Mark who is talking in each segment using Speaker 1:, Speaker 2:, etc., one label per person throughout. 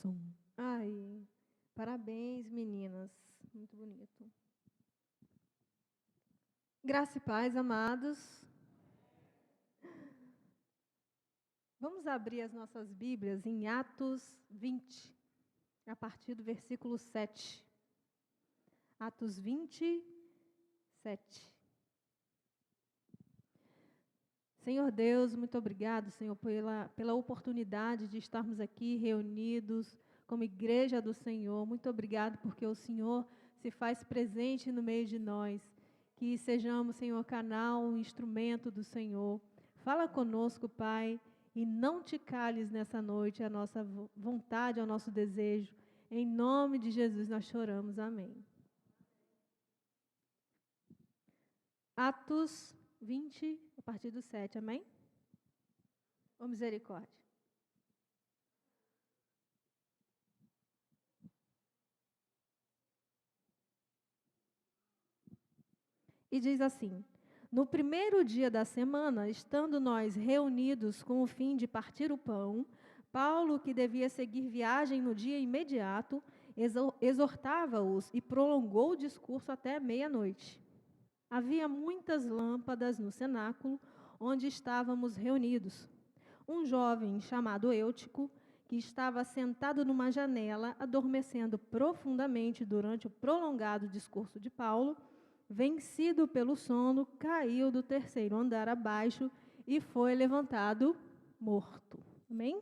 Speaker 1: Som.
Speaker 2: Ai, parabéns, meninas. Muito bonito. Graça e paz, amados. Vamos abrir as nossas Bíblias em Atos 20, a partir do versículo 7. Atos 20, 7. Senhor Deus, muito obrigado, Senhor, pela oportunidade de estarmos aqui reunidos como igreja do Senhor. Muito obrigado porque o Senhor se faz presente no meio de nós. Que sejamos, Senhor, canal, um instrumento do Senhor. Fala conosco, Pai, e não te cales nessa noite a nossa vontade, o nosso desejo. Em nome de Jesus nós choramos. Amém. Atos 20, a partir do 7, amém? Ô misericórdia. E diz assim: no primeiro dia da semana, estando nós reunidos com o fim de partir o pão, Paulo, que devia seguir viagem no dia imediato, exortava-os e prolongou o discurso até meia-noite. Havia muitas lâmpadas no cenáculo onde estávamos reunidos. Um jovem chamado Eutico, que estava sentado numa janela, adormecendo profundamente durante o prolongado discurso de Paulo, vencido pelo sono, caiu do terceiro andar abaixo e foi levantado morto. Amém?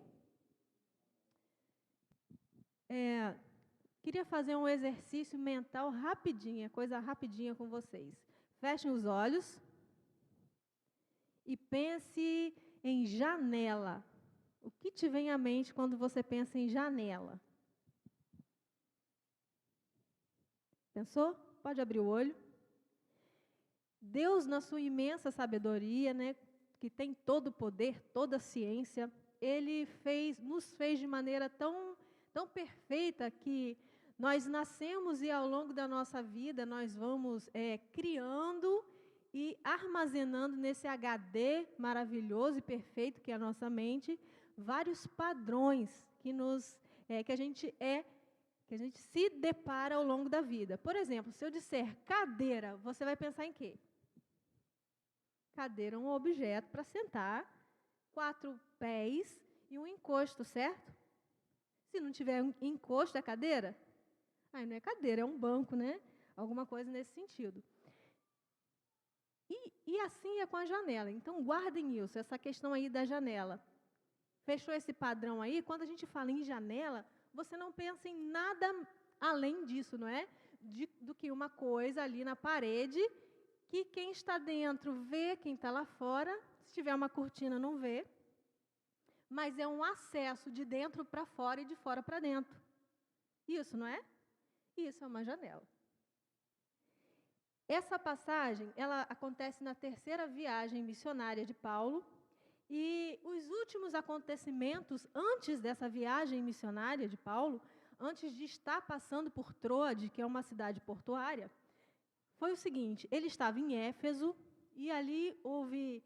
Speaker 2: Queria fazer um exercício mental rapidinho, coisa rapidinha com vocês. Fechem os olhos e pense em janela. O que te vem à mente quando você pensa em janela? Pensou? Pode abrir o olho. Deus, na sua imensa sabedoria, né, que tem todo o poder, toda a ciência, Ele nos fez de maneira tão perfeita que nós nascemos e ao longo da nossa vida nós vamos criando e armazenando nesse HD maravilhoso e perfeito que é a nossa mente, vários padrões que a gente se depara ao longo da vida. Por exemplo, se eu disser cadeira, você vai pensar em quê? Cadeira é um objeto para sentar, 4 pés e um encosto, certo? Se não tiver um encosto da cadeira, aí não é cadeira, é um banco, né? Alguma coisa nesse sentido. E assim é com a janela. Então, guardem isso, essa questão aí da janela. Fechou esse padrão aí? Quando a gente fala em janela, você não pensa em nada além disso, não é? Do que uma coisa ali na parede que quem está dentro vê, quem está lá fora, se tiver uma cortina não vê, mas é um acesso de dentro para fora e de fora para dentro. Isso, não é? Isso é uma janela. Essa passagem, ela acontece na terceira viagem missionária de Paulo, e os últimos acontecimentos antes dessa viagem missionária de Paulo, antes de estar passando por Troade, que é uma cidade portuária, foi o seguinte: ele estava em Éfeso e ali houve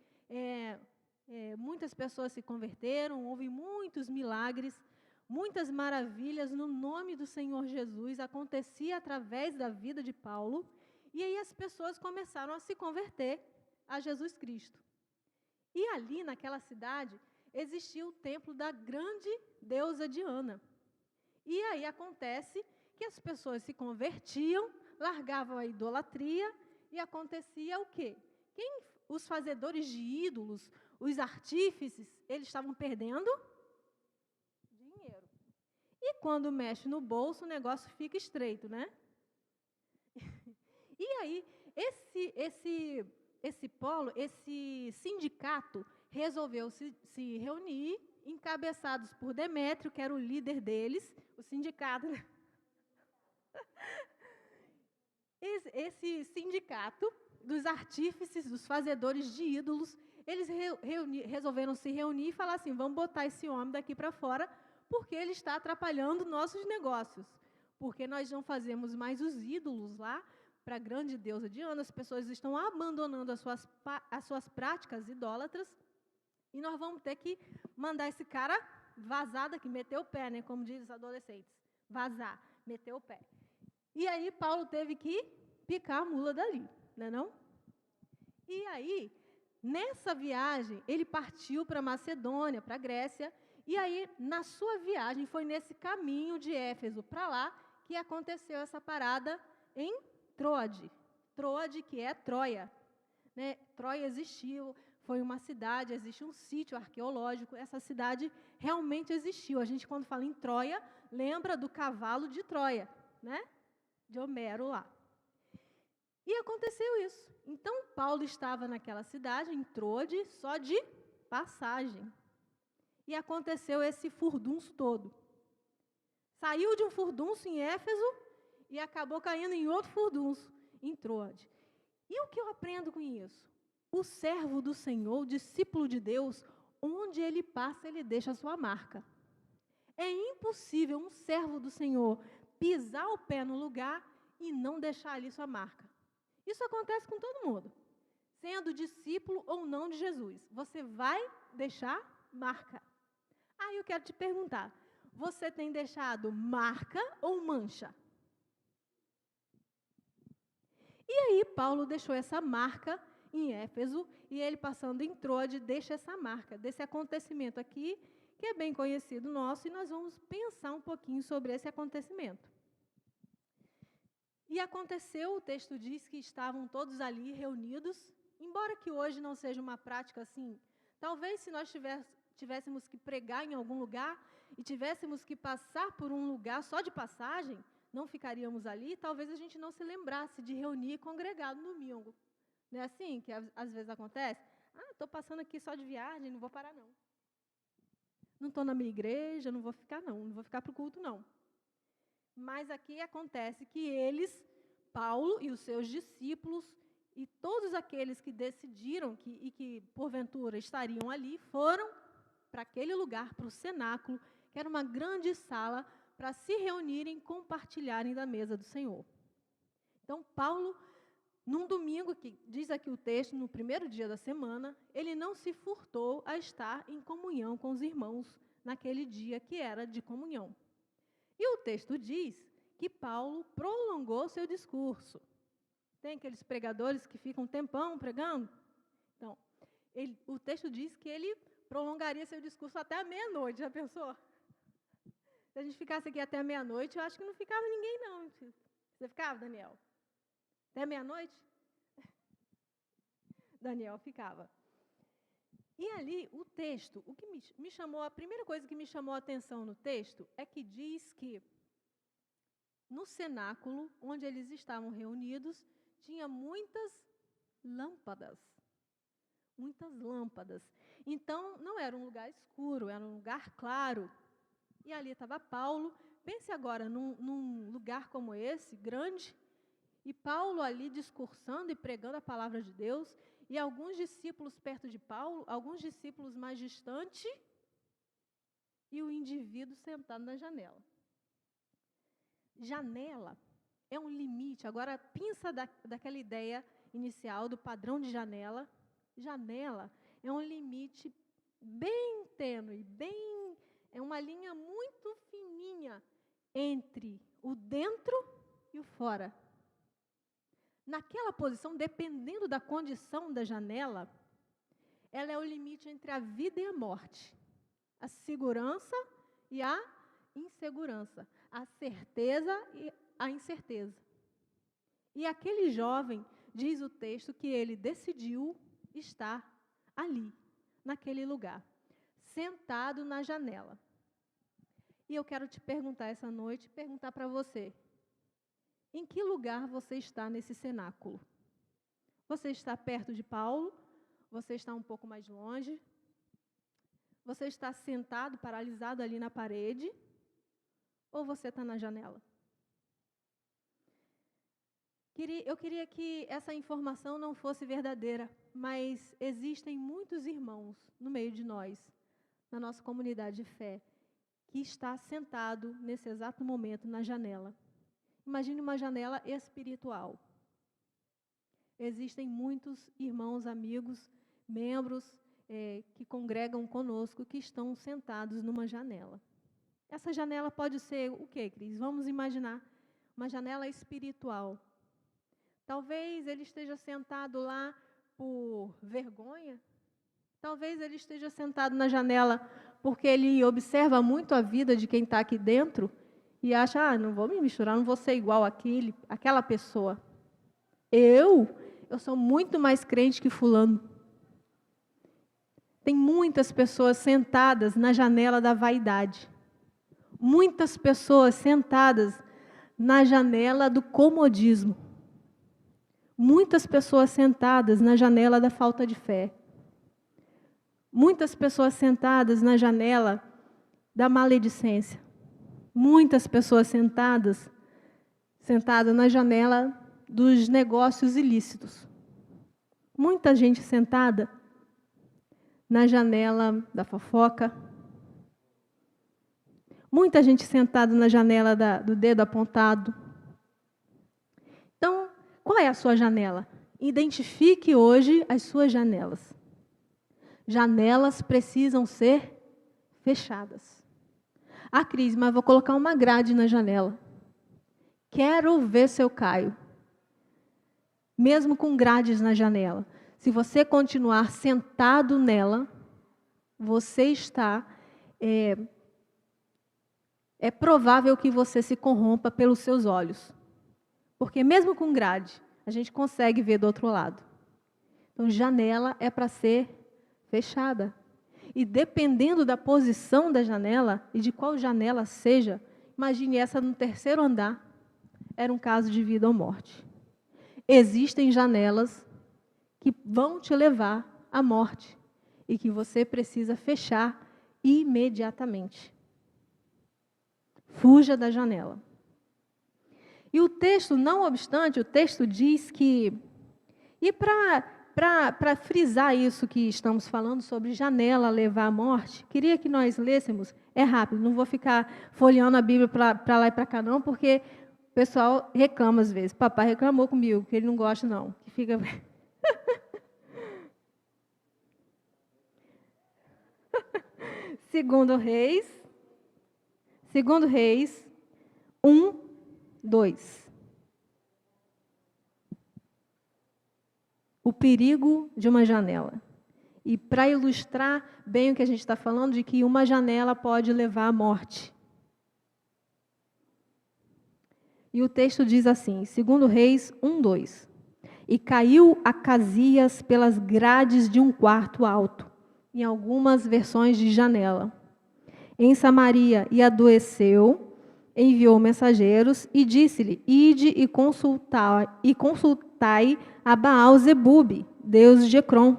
Speaker 2: muitas pessoas se converteram, houve muitos milagres, muitas maravilhas no nome do Senhor Jesus, acontecia através da vida de Paulo, e aí as pessoas começaram a se converter a Jesus Cristo. E ali naquela cidade existia o templo da grande deusa Diana. E aí acontece que as pessoas se convertiam, largavam a idolatria e acontecia o quê? Os fazedores de ídolos, os artífices, eles estavam perdendo dinheiro. E quando mexe no bolso, o negócio fica estreito, né? E aí, esse polo, esse sindicato, resolveu se reunir, encabeçados por Demétrio, que era o líder deles, o sindicato, né? Esse sindicato dos artífices, dos fazedores de ídolos, eles resolveram se reunir e falar assim: vamos botar esse homem daqui para fora, porque ele está atrapalhando nossos negócios. Porque nós não fazemos mais os ídolos lá para a grande deusa Diana, as pessoas estão abandonando as suas práticas idólatras, e nós vamos ter que mandar esse cara vazada aqui, meteu o pé, né, como dizem os adolescentes. Vazar, meteu o pé. E aí Paulo teve que picar a mula dali, não é não? E aí, nessa viagem, ele partiu para Macedônia, para a Grécia, e aí, na sua viagem, foi nesse caminho de Éfeso para lá, que aconteceu essa parada em Troade. Troade, que é Troia. Né? Troia existiu, foi uma cidade, existe um sítio arqueológico, essa cidade realmente existiu. A gente, quando fala em Troia, lembra do cavalo de Troia, né? De Homero lá. E aconteceu isso. Então, Paulo estava naquela cidade, em Troade, só de passagem. E aconteceu esse furdunço todo. Saiu de um furdunço em Éfeso e acabou caindo em outro furdunço, em Troade. E o que eu aprendo com isso? O servo do Senhor, o discípulo de Deus, onde ele passa, ele deixa a sua marca. É impossível um servo do Senhor pisar o pé no lugar e não deixar ali sua marca. Isso acontece com todo mundo, sendo discípulo ou não de Jesus. Você vai deixar marca. Aí eu quero te perguntar, você tem deixado marca ou mancha? E aí Paulo deixou essa marca em Éfeso, e ele passando em Troade, deixa essa marca desse acontecimento aqui, que é bem conhecido nosso, e nós vamos pensar um pouquinho sobre esse acontecimento. E aconteceu, o texto diz que estavam todos ali reunidos, embora que hoje não seja uma prática assim, talvez se nós tivéssemos que pregar em algum lugar e tivéssemos que passar por um lugar só de passagem, não ficaríamos ali, talvez a gente não se lembrasse de reunir congregado no domingo. Não é assim que às vezes acontece? Ah, estou passando aqui só de viagem, não vou parar não. Não estou na minha igreja, não vou ficar não vou ficar para o culto não. Mas aqui acontece que eles, Paulo e os seus discípulos, e todos aqueles que decidiram que porventura estariam ali, foram para aquele lugar, para o cenáculo, que era uma grande sala, para se reunirem e compartilharem da mesa do Senhor. Então, Paulo, num domingo, que diz aqui o texto, no primeiro dia da semana, ele não se furtou a estar em comunhão com os irmãos naquele dia que era de comunhão. E o texto diz que Paulo prolongou seu discurso. Tem aqueles pregadores que ficam um tempão pregando? Então, o texto diz que ele prolongaria seu discurso até a meia-noite, já pensou? Se a gente ficasse aqui até a meia-noite, eu acho que não ficava ninguém, não. Você ficava, Daniel? Até meia-noite? Daniel ficava. E ali, o texto, o que me chamou, a primeira coisa que me chamou a atenção no texto é que diz que no cenáculo, onde eles estavam reunidos, tinha muitas lâmpadas. Muitas lâmpadas. Então, não era um lugar escuro, era um lugar claro. E ali estava Paulo. Pense agora num lugar como esse, grande, e Paulo ali discursando e pregando a palavra de Deus, e alguns discípulos perto de Paulo, alguns discípulos mais distantes, e o indivíduo sentado na janela. Janela é um limite. Agora, pensa daquela ideia inicial do padrão de janela. Janela é um limite bem tênue, é uma linha muito fininha entre o dentro e o fora. Naquela posição, dependendo da condição da janela, ela é o limite entre a vida e a morte, a segurança e a insegurança, a certeza e a incerteza. E aquele jovem, diz o texto, que ele decidiu estar ali, naquele lugar, sentado na janela. E eu quero te perguntar essa noite, perguntar para você, em que lugar você está nesse cenáculo? Você está perto de Paulo? Você está um pouco mais longe? Você está sentado, paralisado ali na parede? Ou você está na janela? Eu queria que essa informação não fosse verdadeira, mas existem muitos irmãos no meio de nós, na nossa comunidade de fé, que está sentado nesse exato momento na janela. Imagine uma janela espiritual. Existem muitos irmãos, amigos, membros que congregam conosco, que estão sentados numa janela. Essa janela pode ser o quê, Cris? Vamos imaginar uma janela espiritual. Talvez ele esteja sentado lá por vergonha. Talvez ele esteja sentado na janela porque ele observa muito a vida de quem está aqui dentro e acha, não vou me misturar, não vou ser igual àquela pessoa. Eu sou muito mais crente que fulano. Tem muitas pessoas sentadas na janela da vaidade. Muitas pessoas sentadas na janela do comodismo. Muitas pessoas sentadas na janela da falta de fé. Muitas pessoas sentadas na janela da maledicência. Muitas pessoas sentadas na janela dos negócios ilícitos. Muita gente sentada na janela da fofoca. Muita gente sentada na janela do dedo apontado. Então, qual é a sua janela? Identifique hoje as suas janelas. Janelas precisam ser fechadas. Ah, Cris, mas vou colocar uma grade na janela. Quero ver se eu caio. Mesmo com grades na janela. Se você continuar sentado nela, você está... É provável que você se corrompa pelos seus olhos. Porque mesmo com grade, a gente consegue ver do outro lado. Então, janela é para ser fechada. E dependendo da posição da janela, e de qual janela seja, imagine essa no 3º andar, era um caso de vida ou morte. Existem janelas que vão te levar à morte e que você precisa fechar imediatamente. Fuja da janela. E o texto, não obstante, o texto diz que... E para frisar isso que estamos falando sobre janela levar à morte, queria que nós lêssemos, é rápido, não vou ficar folheando a Bíblia para lá e para cá não, porque o pessoal reclama às vezes. Papai reclamou comigo, que ele não gosta não. Que fica... Segundo Reis 1, 2. O perigo de uma janela. E para ilustrar bem o que a gente está falando, de que uma janela pode levar à morte. E o texto diz assim, 2 Reis 1, 2. E caiu Acasias pelas grades de um quarto alto, em algumas versões de janela, em Samaria, e adoeceu, enviou mensageiros e disse-lhe, ide e consultai a Baal-zebube, deus de Ecrom,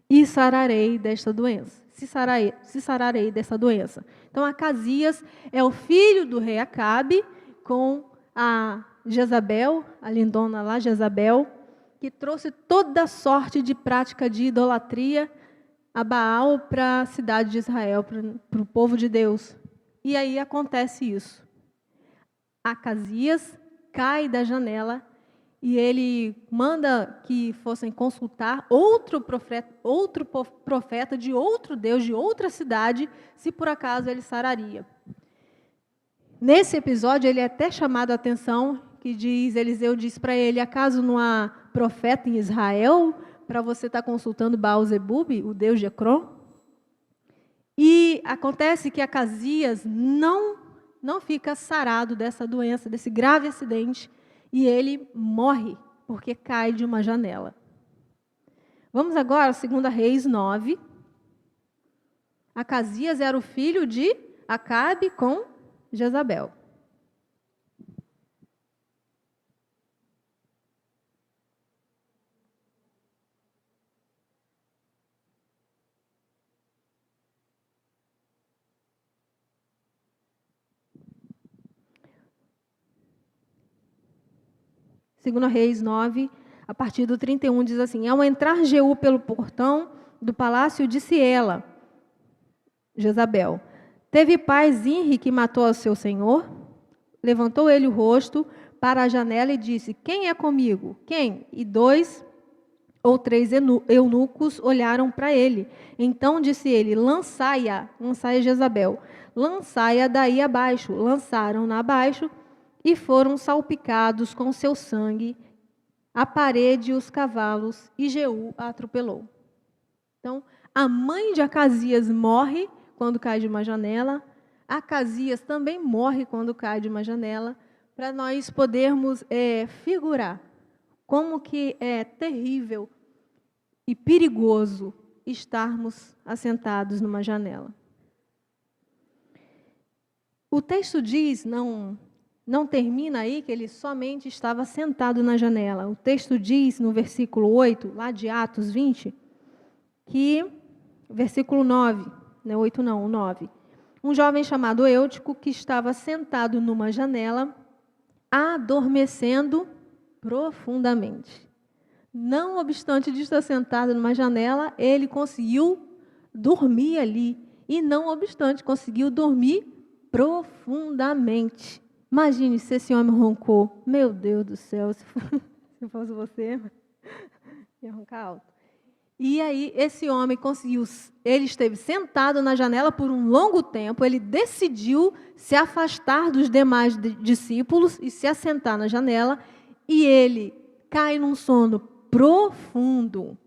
Speaker 2: e sararei desta doença. Se sararei dessa doença. Então, Acasias é o filho do rei Acabe, com a Jezabel, a lindona lá, Jezabel, que trouxe toda sorte de prática de idolatria a Baal para a cidade de Israel, para o povo de Deus. E aí acontece isso. Acasias cai da janela e ele manda que fossem consultar outro profeta de outro Deus, de outra cidade, se por acaso ele sararia. Nesse episódio, ele é até chamado a atenção, que Eliseu diz para ele, acaso não há profeta em Israel para você estar consultando Baal-zebube, o deus de Ecrom? E acontece que Acasias não fica sarado dessa doença, desse grave acidente, e ele morre, porque cai de uma janela. Vamos agora a 2 Reis 9. Acasias era o filho de Acabe com Jezabel. Segundo Reis 9, a partir do 31, diz assim, ao entrar Jeú pelo portão do palácio, disse ela, Jezabel, teve paz Zinri que matou ao seu senhor? Levantou ele o rosto para a janela e disse, quem é comigo? Quem? E 2 ou 3 eunucos olharam para ele. Então disse ele: lançai-a Jezabel, lançai-a daí abaixo. Lançaram-na abaixo e foram salpicados com seu sangue a parede e os cavalos, e Jeú a atropelou. Então, a mãe de Acasias morre quando cai de uma janela. Acasias também morre quando cai de uma janela, para nós podermos figurar como que é terrível e perigoso estarmos assentados numa janela. O texto diz, não termina aí, que ele somente estava sentado na janela. O texto diz, no versículo 8, lá de Atos 20, que, versículo 9, não é 8 não, o 9, um jovem chamado Eutico, que estava sentado numa janela, adormecendo profundamente. Não obstante de estar sentado numa janela, ele conseguiu dormir ali. E não obstante, conseguiu dormir profundamente. Imagine se esse homem roncou. Meu Deus do céu, se fosse você, ia roncar alto. E aí, esse homem conseguiu, ele esteve sentado na janela por um longo tempo, ele decidiu se afastar dos demais discípulos e se assentar na janela, e ele cai num sono profundo.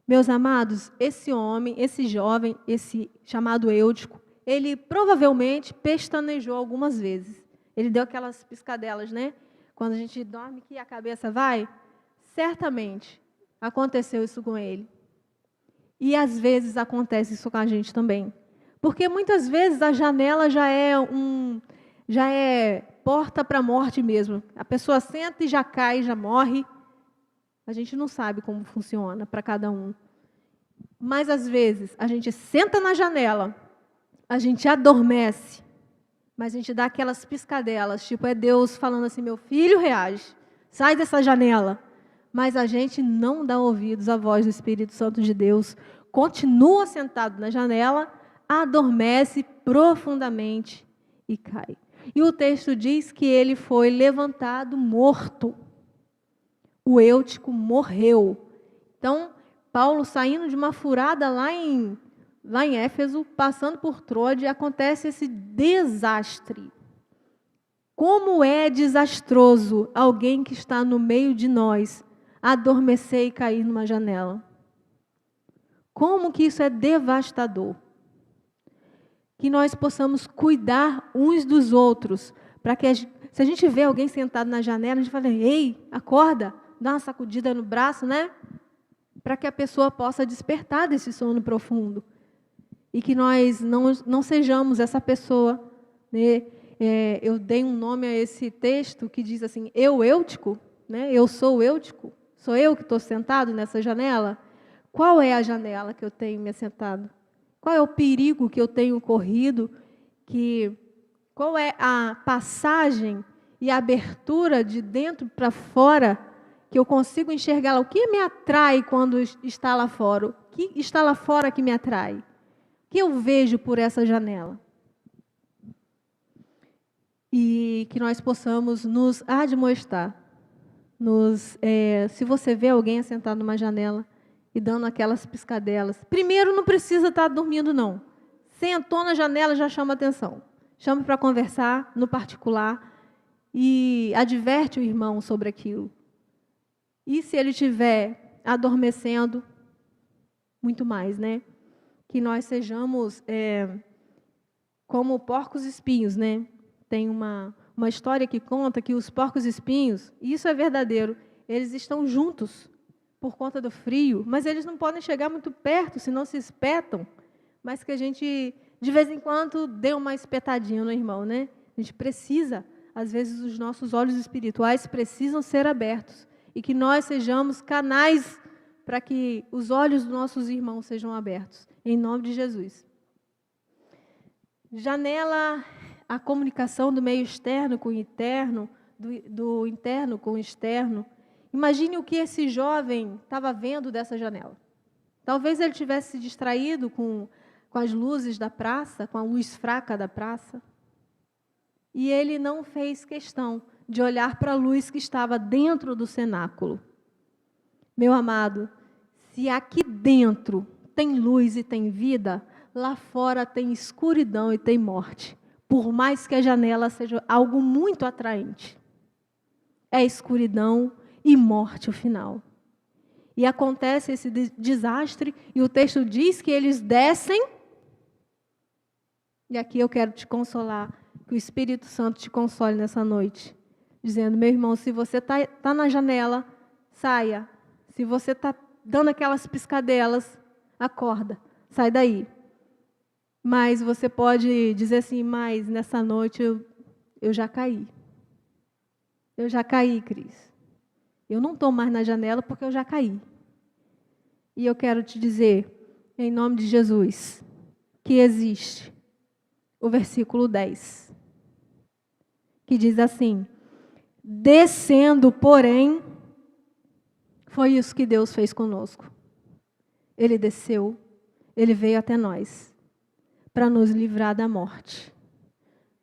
Speaker 2: Meus amados, esse homem, esse jovem, esse chamado Eutico, ele provavelmente pestanejou algumas vezes. Ele deu aquelas piscadelas, né? Quando a gente dorme que a cabeça vai, certamente aconteceu isso com ele. E às vezes acontece isso com a gente também. Porque muitas vezes a janela já é porta para a morte mesmo. A pessoa senta e já cai, já morre. A gente não sabe como funciona para cada um. Mas às vezes a gente senta na janela, a gente adormece, mas a gente dá aquelas piscadelas, tipo, é Deus falando assim: meu filho, reage, sai dessa janela. Mas a gente não dá ouvidos à voz do Espírito Santo de Deus, continua sentado na janela, adormece profundamente e cai. E o texto diz que ele foi levantado morto. O Eutico morreu. Então, Paulo, saindo de uma furada lá em Éfeso, passando por Troade, acontece esse desastre. Como é desastroso alguém que está no meio de nós adormecer e cair numa janela. Como que isso é devastador. Que nós possamos cuidar uns dos outros, para que se a gente vê alguém sentado na janela, a gente fala: ei, acorda, dá uma sacudida no braço, né? Para que a pessoa possa despertar desse sono profundo. E que nós não sejamos essa pessoa, né? Eu dei um nome a esse texto que diz assim: Eutico, né? Eu sou o Eutico, sou eu que estou sentado nessa janela. Qual é a janela que eu tenho me assentado? Qual é o perigo que eu tenho corrido? Qual é a passagem e a abertura de dentro para fora que eu consigo enxergar? O que me atrai quando está lá fora? O que está lá fora que me atrai? O que eu vejo por essa janela? E que nós possamos nos admoestar. Se você vê alguém assentado numa janela e dando aquelas piscadelas, primeiro não precisa estar dormindo, não. Sentou na janela, já chama atenção. Chama para conversar no particular e adverte o irmão sobre aquilo. E se ele estiver adormecendo, muito mais, né? Que nós sejamos como porcos espinhos, né? Tem uma história que conta que os porcos espinhos, e isso é verdadeiro, eles estão juntos por conta do frio, mas eles não podem chegar muito perto, senão se espetam. Mas que a gente, de vez em quando, dê uma espetadinha no irmão, né? A gente precisa, às vezes, os nossos olhos espirituais precisam ser abertos. E que nós sejamos canais para que os olhos dos nossos irmãos sejam abertos. Em nome de Jesus. Janela, a comunicação do meio externo com o interno, do interno com o externo. Imagine o que esse jovem estava vendo dessa janela. Talvez ele tivesse se distraído com as luzes da praça, com a luz fraca da praça. E ele não fez questão de olhar para a luz que estava dentro do cenáculo. Meu amado, se aqui dentro tem luz e tem vida, lá fora tem escuridão e tem morte. Por mais que a janela seja algo muito atraente. É escuridão e morte o final. E acontece esse desastre, e o texto diz que eles descem. E aqui eu quero te consolar, que o Espírito Santo te console nessa noite. Dizendo, meu irmão, se você está na janela, saia. Se você está dando aquelas piscadelas, acorda, sai daí. Mas você pode dizer assim, mas nessa noite eu já caí. Eu já caí, Cris. Eu não estou mais na janela porque eu já caí. E eu quero te dizer, em nome de Jesus, que existe o versículo 10, que diz assim, descendo, porém, foi isso que Deus fez conosco. Ele desceu, Ele veio até nós, para nos livrar da morte.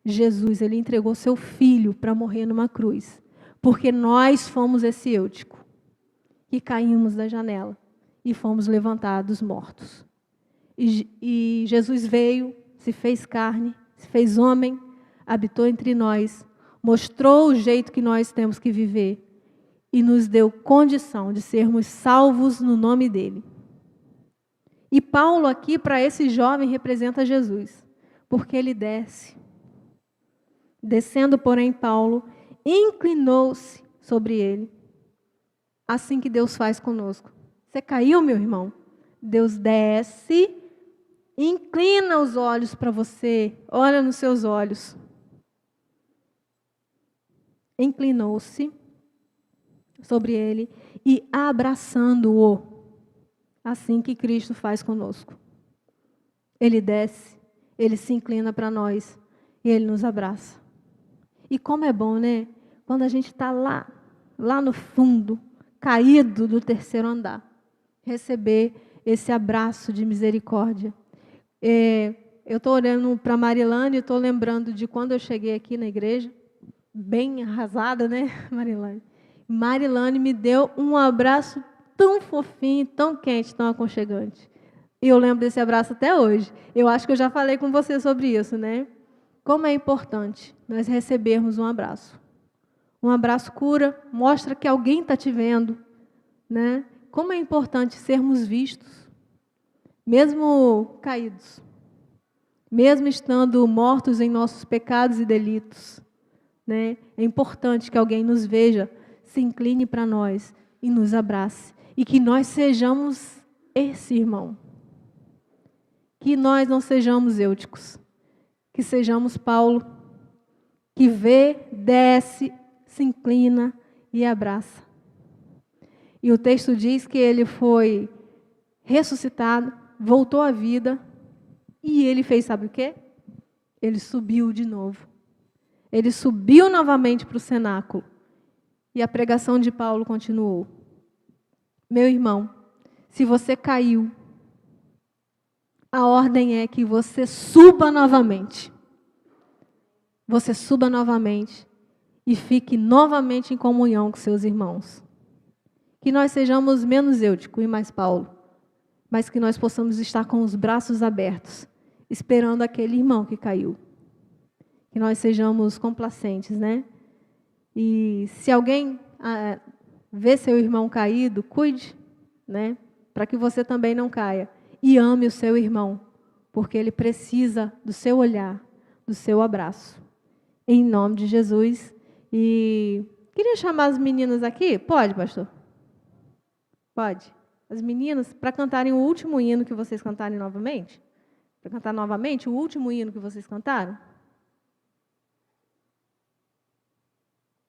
Speaker 2: Jesus, Ele entregou seu Filho para morrer numa cruz, porque nós fomos esse Eutico, que caímos da janela e fomos levantados mortos. E Jesus veio, se fez carne, se fez homem, habitou entre nós, mostrou o jeito que nós temos que viver e nos deu condição de sermos salvos no nome dele. E Paulo aqui, para esse jovem, representa Jesus, porque ele desce. Descendo, porém, Paulo inclinou-se sobre ele. Assim que Deus faz conosco. Você caiu, meu irmão? Deus desce, inclina os olhos para você, olha nos seus olhos. Inclinou-se sobre ele e abraçando-o. Assim que Cristo faz conosco. Ele desce, ele se inclina para nós e ele nos abraça. E como é bom, né? Quando a gente está lá no fundo, caído do terceiro andar, receber esse abraço de misericórdia. Eu estou olhando para Marilane e estou lembrando de quando eu cheguei aqui na igreja, bem arrasada, né, Marilane? Marilane me deu um abraço tão fofinho, tão quente, tão aconchegante. E eu lembro desse abraço até hoje. Eu acho que eu já falei com você sobre isso, né? Como é importante nós recebermos um abraço. Um abraço cura, mostra que alguém está te vendo, né? Como é importante sermos vistos, mesmo caídos, mesmo estando mortos em nossos pecados e delitos, né? É importante que alguém nos veja, se incline para nós e nos abrace. E que nós sejamos esse irmão. Que nós não sejamos Eúticos. Que sejamos Paulo, que vê, desce, se inclina e abraça. E o texto diz que ele foi ressuscitado, voltou à vida, e ele fez, sabe o quê? Ele subiu de novo. Ele subiu novamente para o cenáculo. E a pregação de Paulo continuou. Meu irmão, se você caiu, a ordem é que você suba novamente. Você suba novamente e fique novamente em comunhão com seus irmãos. Que nós sejamos menos Eutico e mais Paulo, mas que nós possamos estar com os braços abertos, esperando aquele irmão que caiu. Que nós sejamos complacentes, né? E se alguém vê seu irmão caído, cuide, né? Para que você também não caia. E ame o seu irmão, porque ele precisa do seu olhar, do seu abraço. Em nome de Jesus. E queria chamar as meninas aqui. Pode, pastor? Pode. As meninas, para cantarem o último hino que vocês cantarem novamente. Para cantar novamente o último hino que vocês cantaram.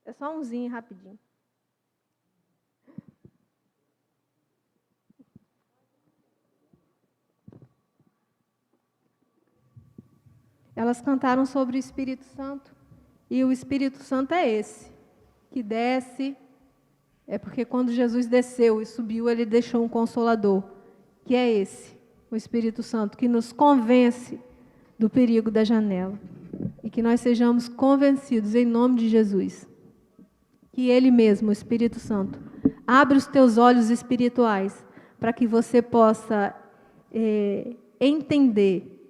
Speaker 2: É só umzinho, rapidinho. Elas cantaram sobre o Espírito Santo. E o Espírito Santo é esse, que desce. É porque quando Jesus desceu e subiu, ele deixou um consolador, que é esse, o Espírito Santo, que nos convence do perigo da janela. E que nós sejamos convencidos, em nome de Jesus, que Ele mesmo, o Espírito Santo, Abre os teus olhos espirituais para que você possa entender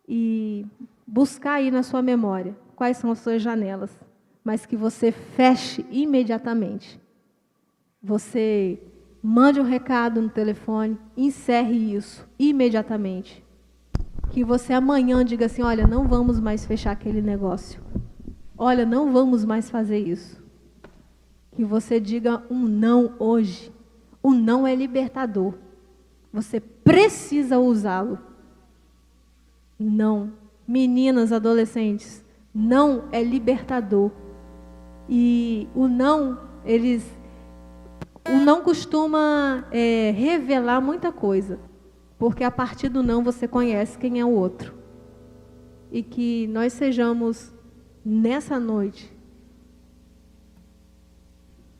Speaker 2: e buscar aí na sua memória quais são as suas janelas, mas que você feche imediatamente. Você mande um recado no telefone, encerre isso imediatamente. Que você amanhã diga assim, olha, não vamos mais fechar aquele negócio. Olha, não vamos mais fazer isso. Que você diga um não hoje. O não é libertador. Você precisa usá-lo. Não. Meninas, adolescentes, não é libertador. E o não costuma revelar muita coisa. Porque a partir do não você conhece quem é o outro. E que nós sejamos, nessa noite...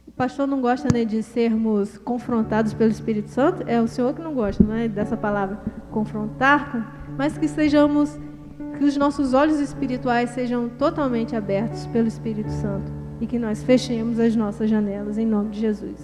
Speaker 2: O pastor não gosta, né, de sermos confrontados pelo Espírito Santo. É o senhor que não gosta, né, dessa palavra, confrontar. Mas que os nossos olhos espirituais sejam totalmente abertos pelo Espírito Santo. E que nós fechemos as nossas janelas, em nome de Jesus.